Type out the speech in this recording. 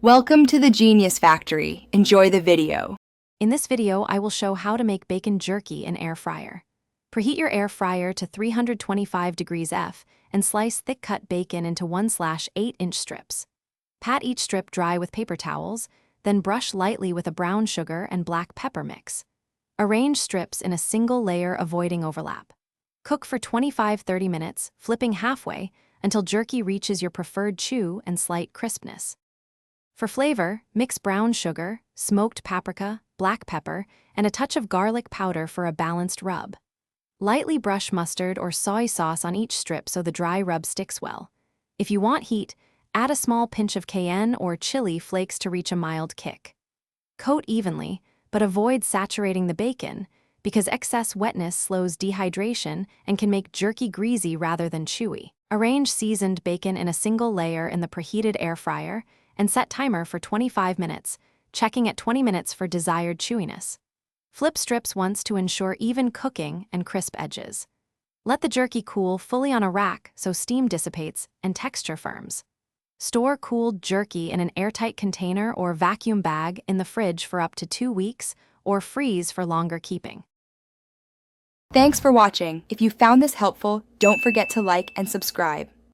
Welcome to the Genius Factory. Enjoy the video. In this video, I will show how to make bacon jerky in air fryer. Preheat your air fryer to 325 degrees F and slice thick-cut bacon into 1/8-inch strips. Pat each strip dry with paper towels, then brush lightly with a brown sugar and black pepper mix. Arrange strips in a single layer, avoiding overlap. Cook for 25-30 minutes, flipping halfway, until jerky reaches your preferred chew and slight crispness. For flavor, mix brown sugar, smoked paprika, black pepper, and a touch of garlic powder for a balanced rub. Lightly brush mustard or soy sauce on each strip so the dry rub sticks well. If you want heat, add a small pinch of cayenne or chili flakes to reach a mild kick. Coat evenly, but avoid saturating the bacon, because excess wetness slows dehydration and can make jerky greasy rather than chewy. Arrange seasoned bacon in a single layer in the preheated air fryer and set timer for 25 minutes, checking at 20 minutes for desired chewiness. Flip strips once to ensure even cooking and crisp edges. Let the jerky cool fully on a rack so steam dissipates and texture firms. Store cooled jerky in an airtight container or vacuum bag in the fridge for up to 2 weeks, or freeze for longer keeping. Thanks for watching. If you found this helpful, don't forget to like and subscribe.